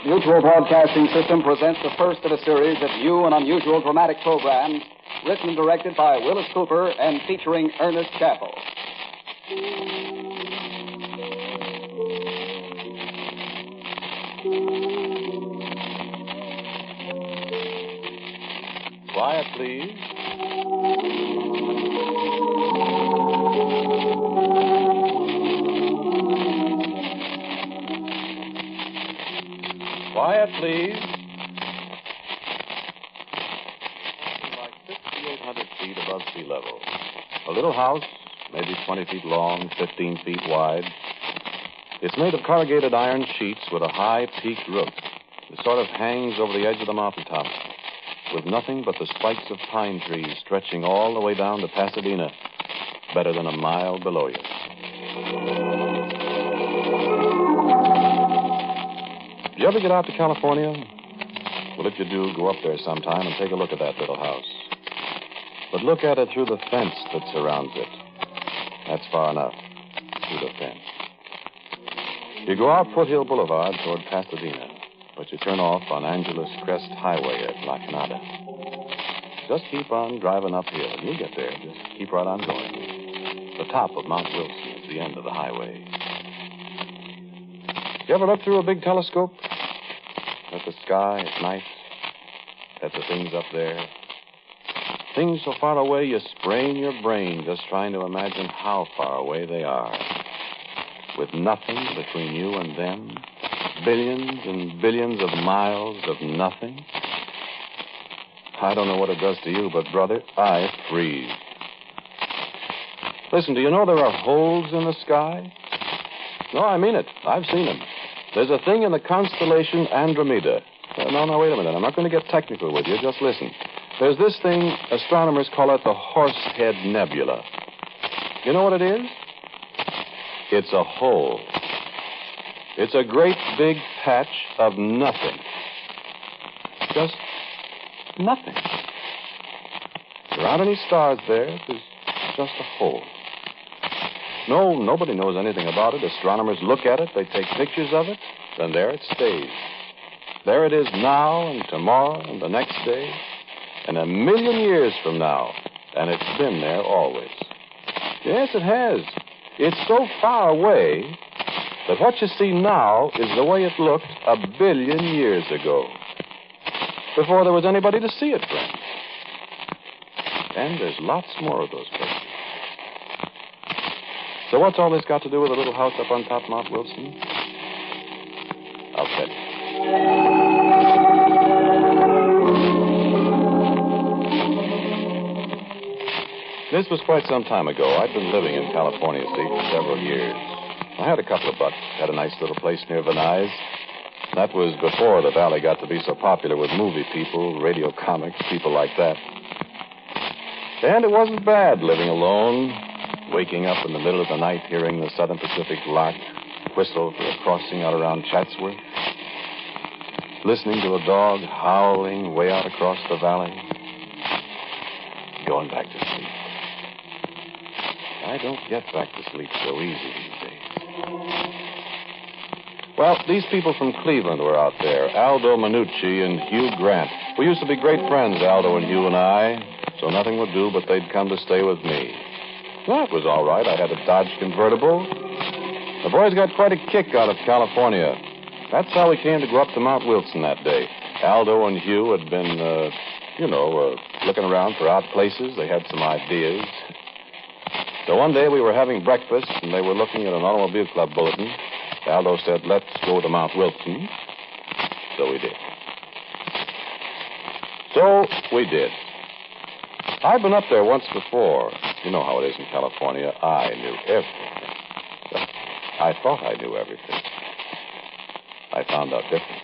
Mutual Broadcasting System presents the first of a series of new and unusual dramatic programs written and directed by Willis Cooper and featuring Ernest Chappell. Quiet, please. Quiet, please. Like 5,800 feet above sea level. A little house, maybe 20 feet long, 15 feet wide. It's made of corrugated iron sheets with a high peaked roof. It sort of hangs over the edge of the mountaintop, with nothing but the spikes of pine trees stretching all the way down to Pasadena, better than a mile below you. Did you ever get out to California? Well, if you do, go up there sometime and take a look at that little house. But look at it through the fence that surrounds it. That's far enough, through the fence. You go out Foothill Boulevard toward Pasadena, but you turn off on Angeles Crest Highway at La Canada. Just keep on driving uphill, and you'll get there. Just keep right on going. The top of Mount Wilson is the end of the highway. You ever look through a big telescope? At the sky at night? At the things up there? Things so far away you sprain your brain just trying to imagine how far away they are. With nothing between you and them. Billions and billions of miles of nothing. I don't know what it does to you, but, brother, I freeze. Listen, do you know there are holes in the sky? No, I mean it. I've seen them. There's a thing in the constellation Andromeda. No, wait a minute. I'm not going to get technical with you. Just listen. There's this thing, astronomers call it the Horsehead Nebula. You know what it is? It's a hole. It's a great big patch of nothing. Just nothing. There aren't any stars there. There's just a hole. No, nobody knows anything about it. Astronomers look at it, they take pictures of it, then there it stays. There it is now and tomorrow and the next day and 1,000,000 years from now. And it's been there always. Yes, it has. It's so far away that what you see now is the way it looked 1,000,000,000 years ago. Before there was anybody to see it, friends. And there's lots more of those places. So what's all this got to do with a little house up on top Mount Wilson? I'll tell you. This was quite some time ago. I'd been living in California, see, for several years. I had a couple of bucks, had a nice little place near Venice. That was before the valley got to be so popular with movie people, radio comics, people like that. And it wasn't bad living alone, waking up in the middle of the night hearing the Southern Pacific lark whistle for a crossing out around Chatsworth, listening to a dog howling way out across the valley, going back to sleep. I don't get back to sleep so easy these days. Well, these people from Cleveland were out there, Aldo Minucci and Hugh Grant. We used to be great friends, Aldo and Hugh and I, so nothing would do but they'd come to stay with me. Well, it was all right. I had a Dodge convertible. The boys got quite a kick out of California. That's how we came to go up to Mount Wilson that day. Aldo and Hugh had been, looking around for odd places. They had some ideas. So one day we were having breakfast, and they were looking at an automobile club bulletin. Aldo said, let's go to Mount Wilson. So we did. I'd been up there once before. You know how it is in California. I knew everything. Well, I thought I knew everything. I found out different.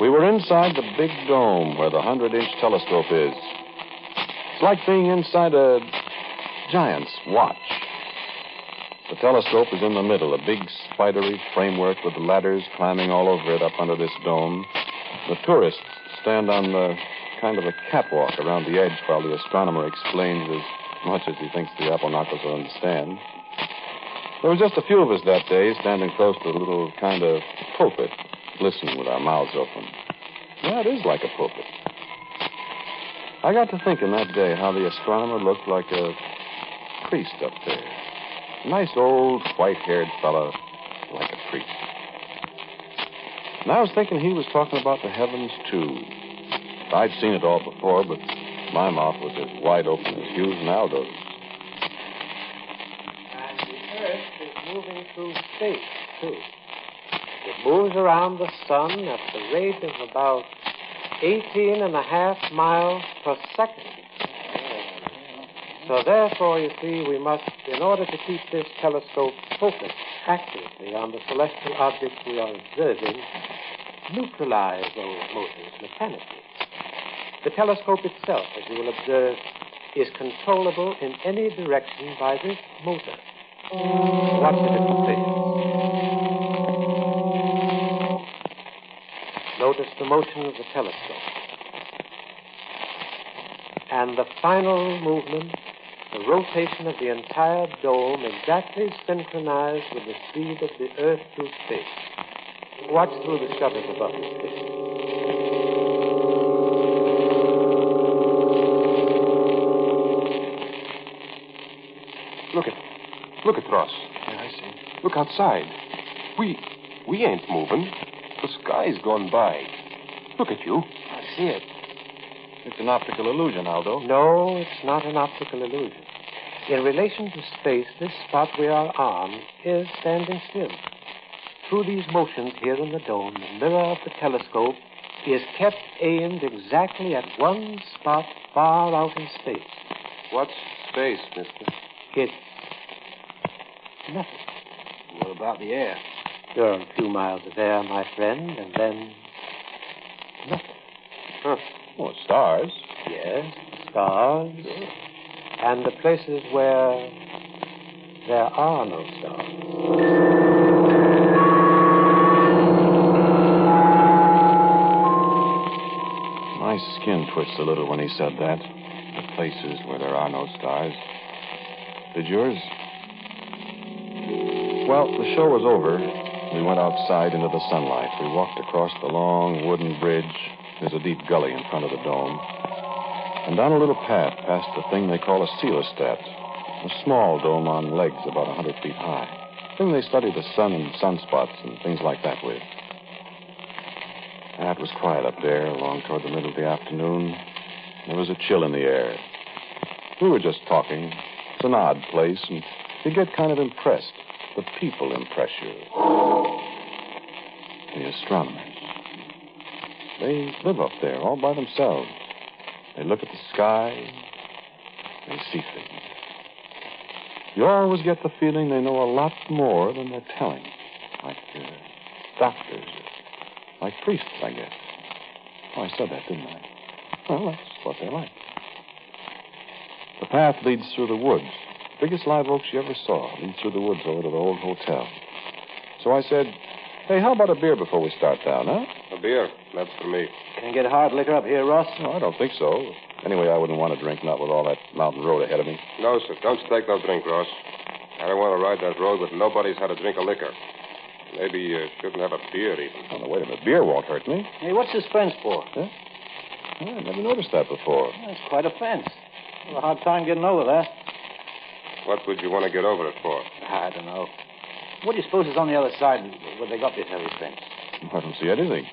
We were inside the big dome where the 100-inch telescope is. It's like being inside a giant's watch. The telescope is in the middle, a big spidery framework with ladders climbing all over it up under this dome. The tourists stand on the kind of a catwalk around the edge while the astronomer explains as much as he thinks the apple knockers will understand. There was just a few of us that day standing close to the little kind of pulpit, listening with our mouths open. Yeah, it is like a pulpit. I got to thinking that day how the astronomer looked like a priest up there. A nice old white-haired fellow like a priest. And I was thinking he was talking about the heavens, too. I'd seen it all before, but my mouth was as wide open as Hugh's and Aldo's. And the Earth is moving through space, too. It moves around the sun at the rate of about 18.5 miles per second. So therefore, you see, we must, in order to keep this telescope focused accurately on the celestial objects we are observing, neutralize those motors mechanically. The telescope itself, as you will observe, is controllable in any direction by this motor. Watch the different stations. Notice the motion of the telescope. And the final movement, the rotation of the entire dome exactly synchronized with the speed of the Earth through space. Watch through the shutters above his head. Look at Ross. Yeah, I see. Look outside. We ain't moving. The sky's gone by. Look at you. I see it. It's an optical illusion, Aldo. No, it's not an optical illusion. In relation to space, this spot we are on is standing still. Through these motions here in the dome, the mirror of the telescope is kept aimed exactly at one spot far out in space. What's space, mister? It's nothing. What about the air? There are a few miles of air, my friend, and then nothing. Huh. Oh, stars. Yes, stars. And the places where there are no stars. My skin twitched a little when he said that. The places where there are no stars. Did yours? Well, the show was over. We went outside into the sunlight. We walked across the long wooden bridge. There's a deep gully in front of the dome. And down a little path past the thing they call a coelostat. A small dome on legs about 100 feet high. Thing they study the sun and sunspots and things like that with. It was quiet up there along toward the middle of the afternoon. There was a chill in the air. We were just talking. It's an odd place, and you get kind of impressed. The people impress you. The astronomers. They live up there all by themselves. They look at the sky. They see things. You always get the feeling they know a lot more than they're telling. Like doctors. Like priests, I guess. Oh, I said that, didn't I? Well, that's what they're like. The path leads through the woods. Biggest live oaks you ever saw. Leads through the woods over to the old hotel. So I said, hey, how about a beer before we start down, huh? A beer. That's for me. Can you get hard liquor up here, Ross? No, I don't think so. Anyway, I wouldn't want to drink, not with all that mountain road ahead of me. No, sir. Don't take no drink, Ross. I don't want to ride that road with nobody's had a drink of liquor. Maybe you shouldn't have a beer, even. Oh, no, wait a minute. Beer won't hurt me. Hey, what's this fence for? Huh? Oh, I never noticed that before. That's quite a fence. A hard time getting over that. What would you want to get over it for? I don't know. What do you suppose is on the other side where they got this heavy fence? I don't see anything.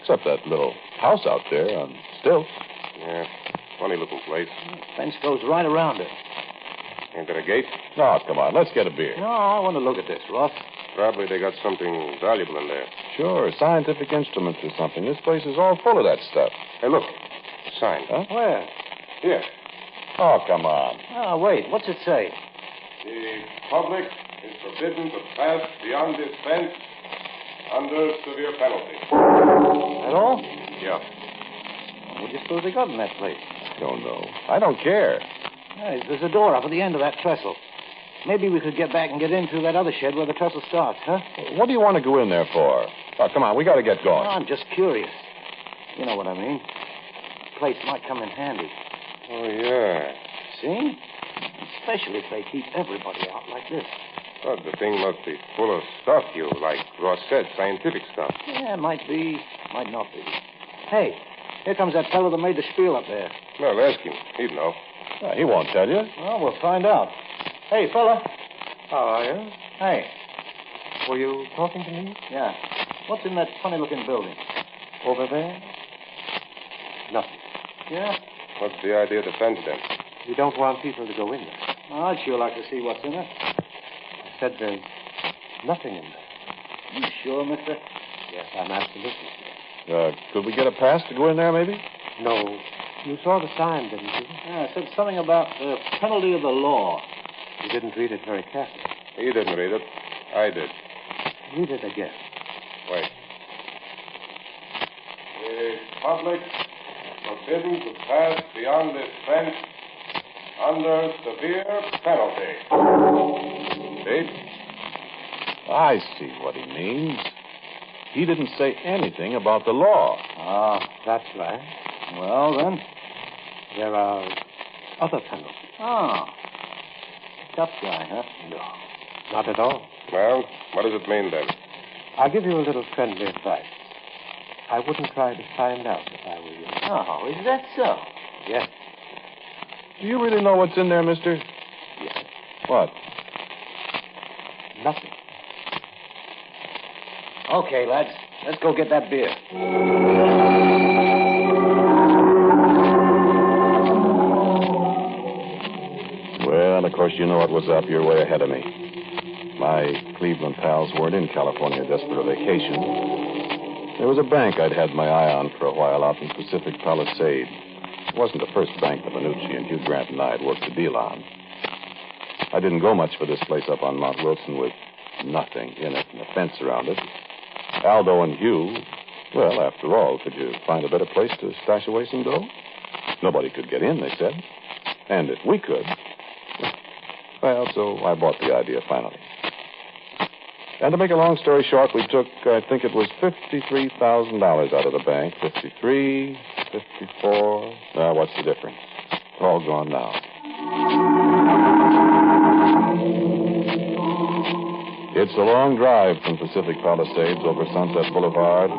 Except that little house out there on stilts. Yeah, funny looking place. The fence goes right around it. Ain't there a gate? Oh, come on. Let's get a beer. No, I want to look at this, Ross. Probably they got something valuable in there. Sure, scientific instruments or something. This place is all full of that stuff. Hey, look. A sign. Huh? Where? Here. Oh, come on. Oh, wait. What's it say? The public is forbidden to pass beyond this fence under severe penalty. That all? Yeah. What do you suppose they got in that place? Don't know. I don't care. Hey, there's a door up at the end of that trestle. Maybe we could get back and get in through that other shed where the trestle starts, huh? What do you want to go in there for? Oh, come on. We got to get going. I'm just curious. You know what I mean. The place might come in handy. Oh, yeah. See? Especially if they keep everybody out like this. Well, the thing must be full of stuff, Hugh, like Ross said, scientific stuff. Yeah, might be, might not be. Hey, here comes that fellow that made the spiel up there. Well, ask him. He'd know. He won't tell you. Well, we'll find out. Hey, fella. How are you? Hey. Were you talking to me? Yeah. What's in that funny-looking building? Over there? Nothing. Yeah? What's the idea of the fence, then? You don't want people to go in there. Well, I'd sure like to see what's in it. I said there's nothing in there. You sure, mister? Yes, I'm absolutely sure. Could we get a pass to go in there, maybe? No. You saw the sign, didn't you? Yeah, it said something about the penalty of the law. You didn't read it very carefully. He didn't read it. I did. Read it again. Wait. The public forbidden to pass beyond this fence under severe penalty. See? I see what he means. He didn't say anything about the law. Ah, That's right. well then. There are other penalties. Oh. Tough guy, huh? No, not at all. Well, what does it mean, then? I'll give you a little friendly advice. I wouldn't try to find out if I were you. Oh, is that so? Yes. Do you really know what's in there, mister? Yes. What? Nothing. Okay, lads. Let's go get that beer. Well, of course, you know what was up. You're way ahead of me. My Cleveland pals weren't in California just for a vacation. There was a bank I'd had my eye on for a while out in Pacific Palisades. It wasn't the first bank that Minucci and Hugh Grant and I had worked a deal on. I didn't go much for this place up on Mount Wilson with nothing in it and a fence around it. Aldo and Hugh, well, after all, could you find a better place to stash away some dough? Nobody could get in, they said. And if we could... Well, so I bought the idea finally. And to make a long story short, we took, I think it was $53,000 out of the bank. 53, 54. Now, what's the difference? It's all gone now. It's a long drive from Pacific Palisades over Sunset Boulevard,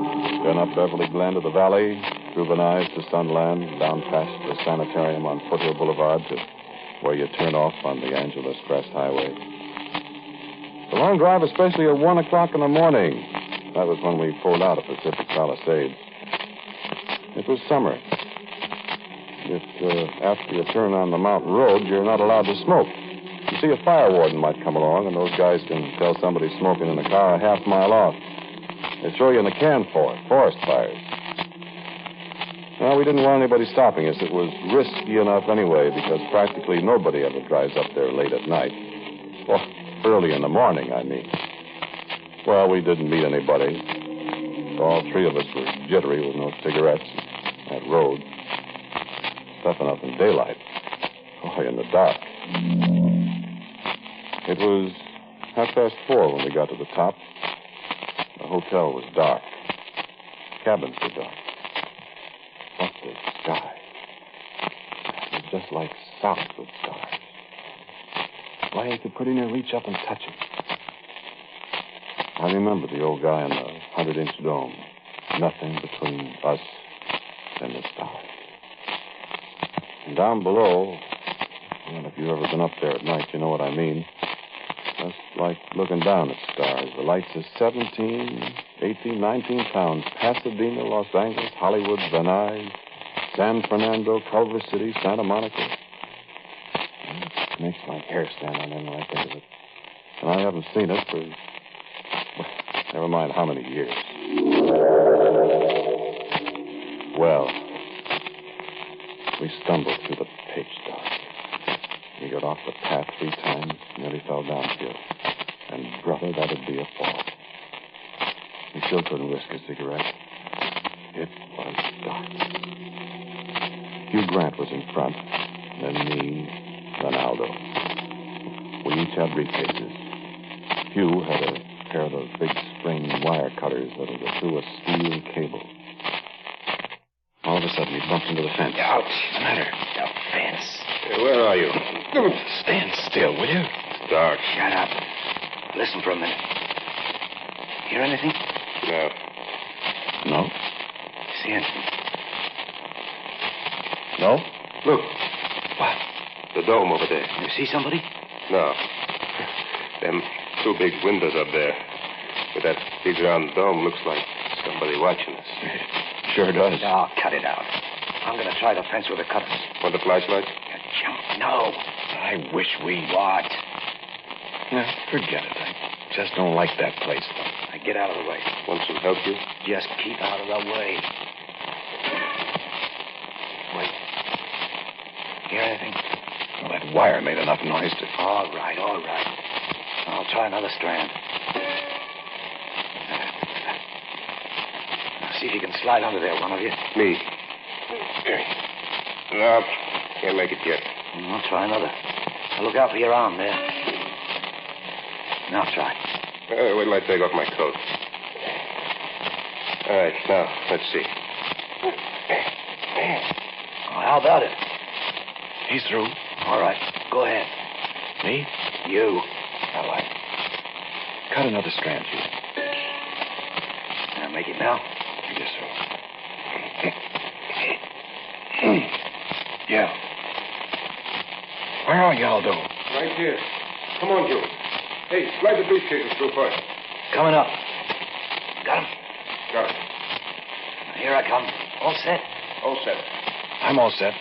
then up Beverly Glen to the valley, through Van Nuys to Sunland, down past the sanitarium on Foothill Boulevard to where you turn off on the Angeles Crest Highway. The long drive, especially at 1 o'clock in the morning. That was when we pulled out of Pacific Palisades. It was summer. If after you turn on the mountain road, you're not allowed to smoke. You see, a fire warden might come along, and those guys can tell somebody smoking in a car a half mile off. They throw you in the can for it, forest fires. Well, we didn't want anybody stopping us. It was risky enough anyway, because practically nobody ever drives up there late at night. Well, early in the morning, I mean. Well, we didn't meet anybody. All three of us were jittery with no cigarettes. That road. Tough enough in daylight. Oh, in the dark. It was 4:30 when we got to the top. The hotel was dark. Cabins were dark. But the sky. It was just like soft with stars. Why, you could pretty near reach up and touch it. I remember the old guy in the 100-inch dome. Nothing between us and the stars. And down below, well, if you've ever been up there at night, you know what I mean. Just like looking down at stars. The lights are 17, 18, 19 pounds. Pasadena, Los Angeles, Hollywood, Van Nuys, San Fernando, Culver City, Santa Monica. It makes my hair stand on end when I think of it. And I haven't seen it for, well, never mind how many years. Well, we stumbled through the pitch dark. We got off the path 3 times, nearly fell downhill. And, brother, that'd be a fall. We still couldn't risk a cigarette. It was dark. Hugh Grant was in front, then me, then Aldo. We each had briefcases. Hugh had a pair of those big spring wire cutters that'll go through a steel cable. All of a sudden, he bumped into the fence. Ouch. What's the matter? The fence. Hey, where are you? Stand still, will you? It's dark. Shut up. Listen for a minute. Hear anything? No. No? See anything? No? Look, What? the dome over there. You see somebody? No. Them two big windows up there. With that big round dome looks like somebody watching us. Sure does. No, cut it out. I'm going to try the fence with the cutters. Want the flashlight? You chump. No. I wish we... What? Nah, forget it. I just don't like that place. Now, get out of the way. Want some help, you? Just keep out of the way. Wait. Hear anything? Well, that wire made enough noise to... All right. I'll try another strand. Now, see if you can slide under there, one of you. Me. No, can't make it yet. I'll try another. Now, look out for your arm there. Now try. Wait till I take off my coat. All right, now, let's see. Oh, how about it? He's through. All right, go ahead. Me? You. All right. Cut another strand, you. Now, make it now. Yes, sir. Yeah. Where are you, Aldo? Right here. Come on, Joe. Hey, slide the briefcases through first. Coming up. Got him. Got it. Here I come. All set? All set. I'm all set.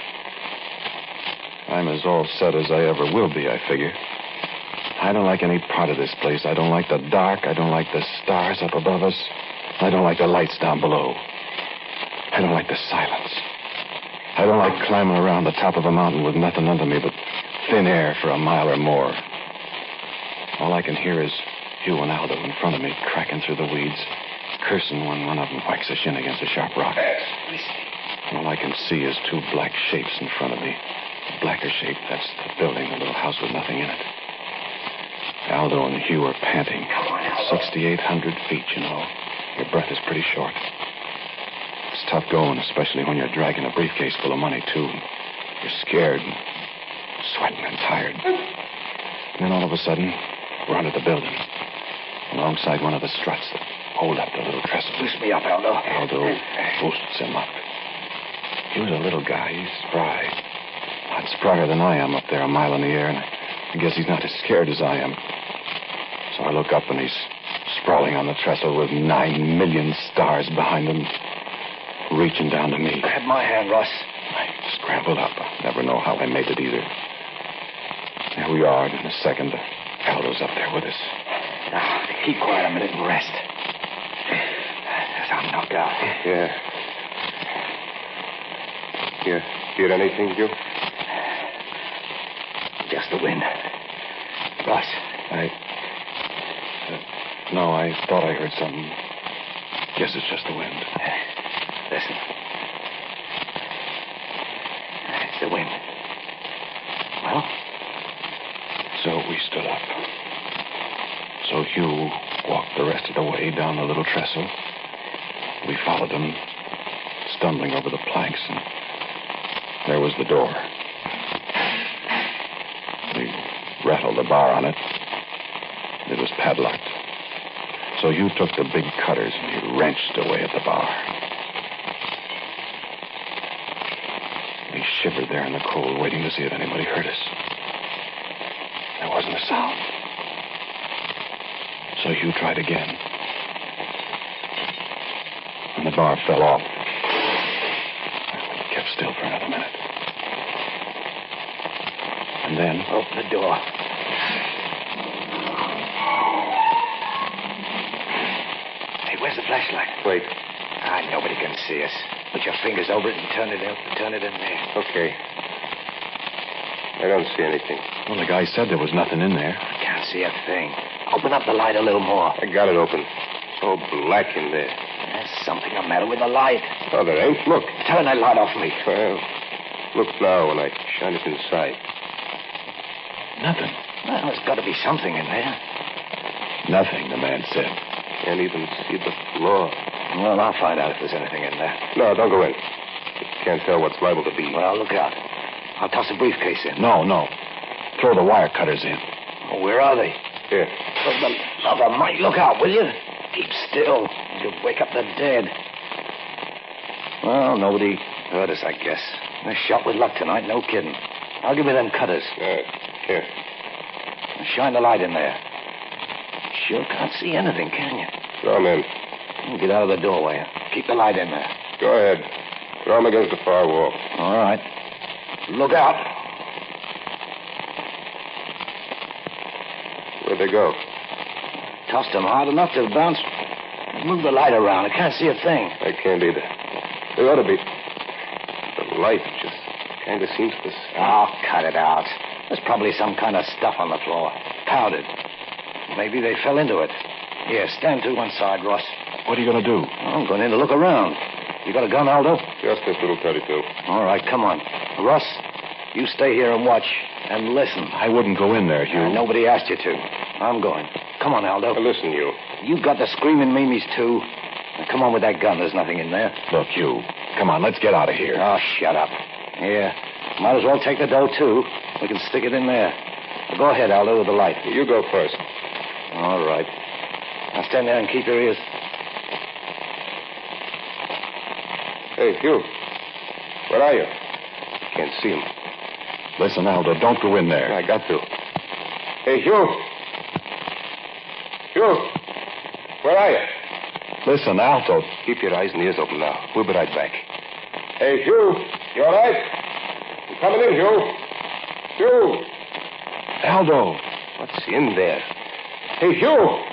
I'm as all set as I ever will be, I figure. I don't like any part of this place. I don't like the dark. I don't like the stars up above us. I don't like the lights down below. I don't like the silence. I don't like climbing around the top of a mountain with nothing under me but thin air for a mile or more. All I can hear is you and Aldo in front of me, cracking through the weeds, cursing when one of them whacks a shin against a sharp rock. All I can see is two black shapes in front of me. The blacker shape, that's the building, the little house with nothing in it. Aldo and Hugh are panting. 6,800 feet, you know. Your breath is pretty short. It's tough going, especially when you're dragging a briefcase full of money, too. You're scared and sweating and tired. And then all of a sudden, we're under the building, alongside one of the struts that hold up the little trestle. Boost me up, Aldo. Aldo boosted him up. He was a little guy. He's spry. Not sprier than I am up there a mile in the air, and I guess he's not as scared as I am. So I look up, and he's sprawling on the trestle with 9 million stars behind him, reaching down to me. Grab my hand, Ross. I scrambled up. I never know how I made it either. There we are, and in a second, Aldo's up there with us. Now, keep quiet a minute and rest. I'm knocked out. Yeah. You hear anything, Joe? Just the wind. Ross. No, I thought I heard something. Guess it's just the wind. Listen. It's the wind. Well? So we stood up. So Hugh walked the rest of the way down the little trestle. We followed him, stumbling over the planks, and there was the door. We rattled the bar on it. It was padlocked. So Hugh took the big cutters and he wrenched away at the bar. We shivered there in the cold, waiting to see if anybody heard us. There wasn't a sound. So Hugh tried again. And the bar fell off. We kept still for another minute. And then... Open the door. Hey, where's the flashlight? Wait. Nobody can see us. Put your fingers over it and turn it in there. Okay. I don't see anything. Well, the guy said there was nothing in there. I can't see a thing. Open up the light a little more. I got it open. So black in there. There's something the matter with the light. Oh, there ain't. Look. Turn that light off me. Well, look now when I shine it inside. Nothing. Well, there's got to be something in there. Nothing, the man said. Can't even see the floor. Well, I'll find out if there's anything in there. No, don't go in. Can't tell what's liable to be. Well, look out. I'll toss a briefcase in. No. Throw the wire cutters in. Oh, where are they? Here. For the love of Mike, look out, will you? Keep still. You'll wake up the dead. Well, nobody heard us, I guess. A shot with luck tonight, no kidding. I'll give you them cutters. Here. Shine the light in there. Sure can't see anything, can you? Throw him in. Get out of the doorway. Keep the light in there. Go ahead. Throw him against the far wall. All right. Look out. Where'd they go? Tossed them hard enough to bounce. Move the light around. I can't see a thing. I can't either. They ought to be. The light just kind of seems to... Oh, cut it out. There's probably some kind of stuff on the floor. Powdered. Maybe they fell into it. Here, stand to one side, Ross. What are you going to do? I'm going in to look around. You got a gun, Aldo? Just this little 32. All right, come on. Russ, you stay here and watch and listen. I wouldn't go in there, Hugh. Nobody asked you to. I'm going. Come on, Aldo. Now, listen, you. You got the screaming Mimis, too. Now, come on with that gun. There's nothing in there. Look, Hugh. Come on, let's get out of here. Oh, shut up. Here. Might as well take the dough, too. We can stick it in there. Well, go ahead, Aldo, with the light. You go first. All right. Now stand there and keep your ears. Hey, Hugh. Where are you? Can't see him. Listen, Aldo, don't go in there. I got to. Hey, Hugh. Hugh. Where are you? Listen, Aldo. Keep your eyes and ears open now. We'll be right back. Hey, Hugh. You all right? You coming in, Hugh? Hugh. Aldo. What's in there? Hey, Hugh.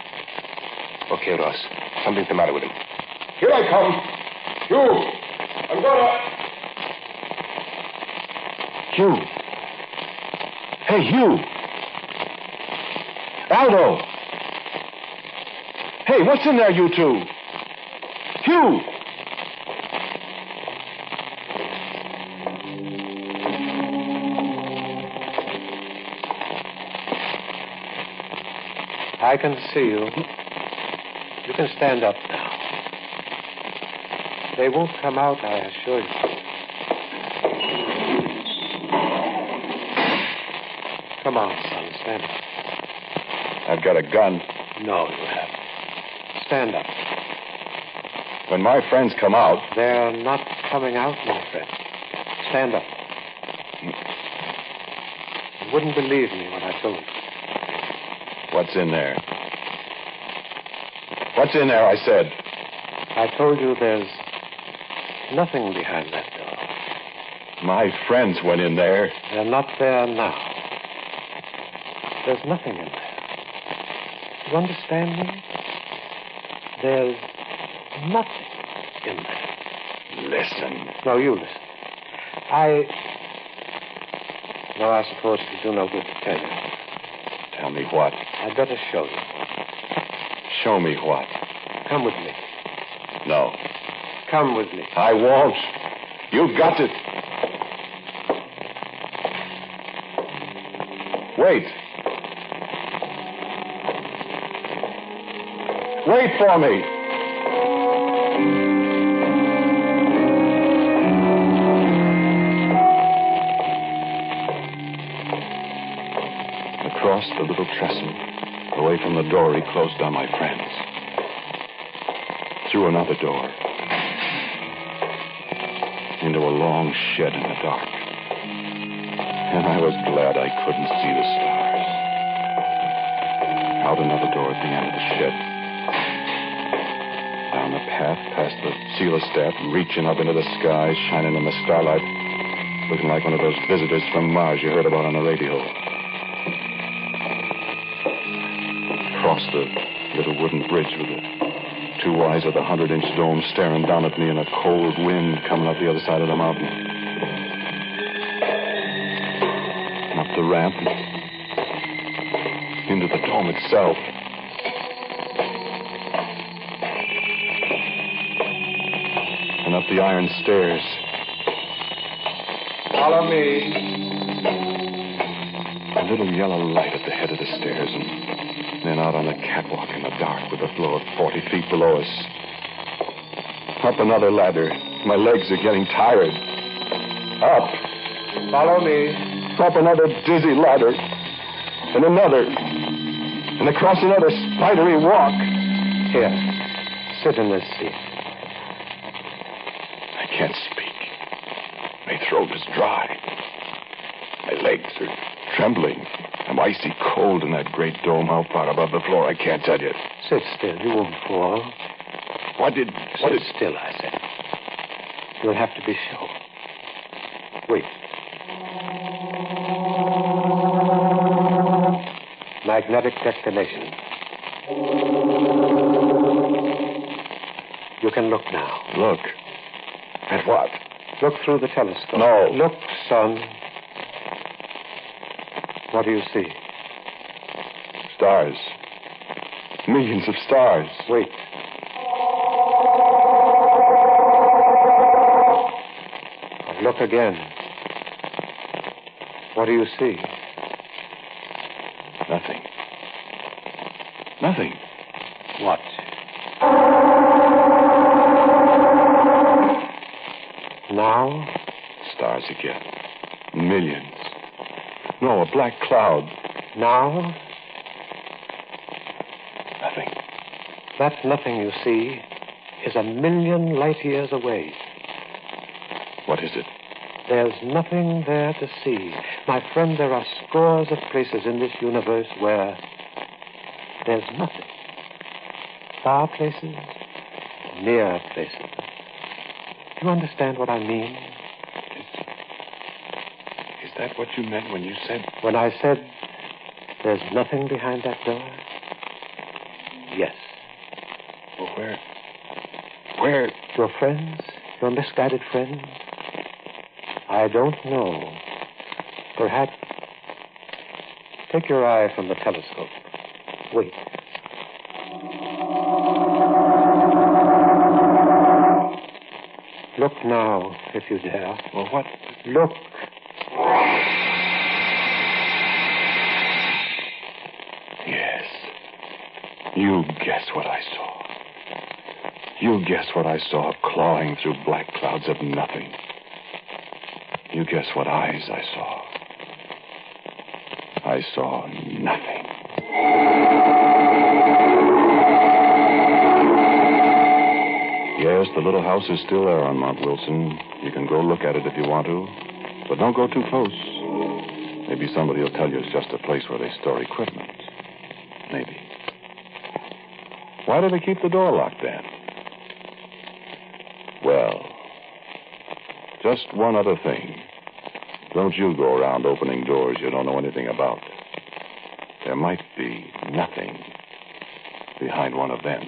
Okay, Ross. Something's the matter with him. Here I come. Hugh. I'm gonna... Hugh. Hey, Hugh. Aldo. Hey, what's in there, you two? Hugh. I can see you. You can stand up now. They won't come out, I assure you. Come on, son. Stand up. I've got a gun. No, you haven't. Stand up. When my friends come out... They're not coming out, my friend. Stand up. You wouldn't believe me when I told you. What's in there? What's in there, I said? I told you there's nothing behind that door. My friends went in there. They're not there now. There's nothing in there. You understand me? There's nothing in there. Listen. No, you listen. No, I suppose it'll do no good to tell you. Tell me what? I'd better show you. Show me what? Come with me. No. Come with me. I won't. You've got to... Wait. Wait for me. Across the little trestle, away from the door, he closed on my friends. Through another door. Into a long shed in the dark. And I was glad I couldn't see the stars. Out another door at the end of the shed. Down the path past the Celestat and reaching up into the sky, shining in the starlight, looking like one of those visitors from Mars you heard about on the radio. Across the little wooden bridge with the two eyes of the 100-inch dome staring down at me and a cold wind coming up the other side of the mountain. And up the ramp and into the dome itself. And up the iron stairs. Follow me. A little yellow light at the head of the stairs and then out on the catwalk in the dark with the floor 40 feet below us. Up another ladder. My legs are getting tired. Up. Follow me. Up another dizzy ladder. And another. and across another spidery walk. Here, sit in this seat. I can't speak. My throat is dry. My legs are trembling. I'm icy cold in that great dome out far above the floor. I can't tell you. Sit still. You won't fall. Sit still, I said. You'll have to be sure. Wait. Magnetic declination. You can look now. Look. At what? Look through the telescope. No. Look, son. What do you see? Stars. Millions of stars. Wait. Look again. What do you see? Nothing. Nothing. What? Now? Stars again. Millions. No, a black cloud. Now? Nothing. That nothing you see is 1,000,000 light years away. What is it? There's nothing there to see. My friend, there are scores of places in this universe where there's nothing. Far places, near places. Do you understand what I mean? Is that what you meant when you said... When I said there's nothing behind that door? Yes. Well, where? Your friends? Your misguided friends? I don't know. Perhaps. Take your eye from the telescope. Wait. Look now, if you dare. Well, what? Look. Yes. You guess what I saw. You guess what I saw clawing through black clouds of nothing. You guess what eyes I saw. I saw nothing. Yes, the little house is still there on Mount Wilson. You can go look at it if you want to. But don't go too close. Maybe somebody will tell you it's just a place where they store equipment. Maybe. Why do they keep the door locked then? Well, just one other thing. Don't you go around opening doors you don't know anything about. There might be nothing behind one of them.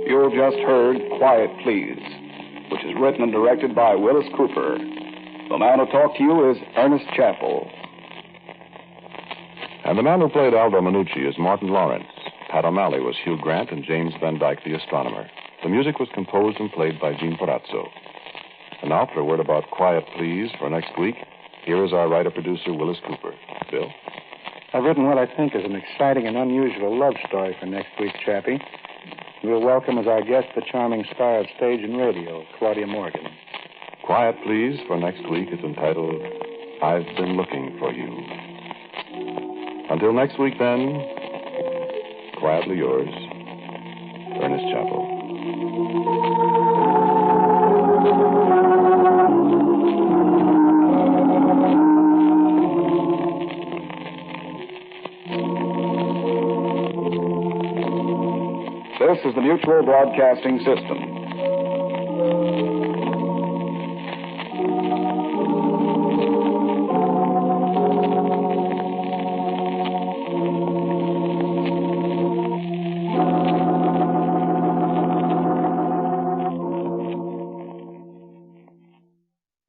You've just heard Quiet Please, which is written and directed by Willis Cooper. The man who talked to you is Ernest Chappell. And the man who played Aldo Minucci is Martin Lawrence. Pat O'Malley was Hugh Grant and James Van Dyke, the astronomer. The music was composed and played by Gene Perazzo. And now for a word about Quiet Please for next week, here is our writer-producer, Willis Cooper. Bill? I've written what I think is an exciting and unusual love story for next week, Chappie. We'll welcome as our guest the charming star of stage and radio, Claudia Morgan. Quiet Please for next week is entitled, I've Been Looking for You. Until next week, then, quietly yours, Ernest Chappell. This is the Mutual Broadcasting System.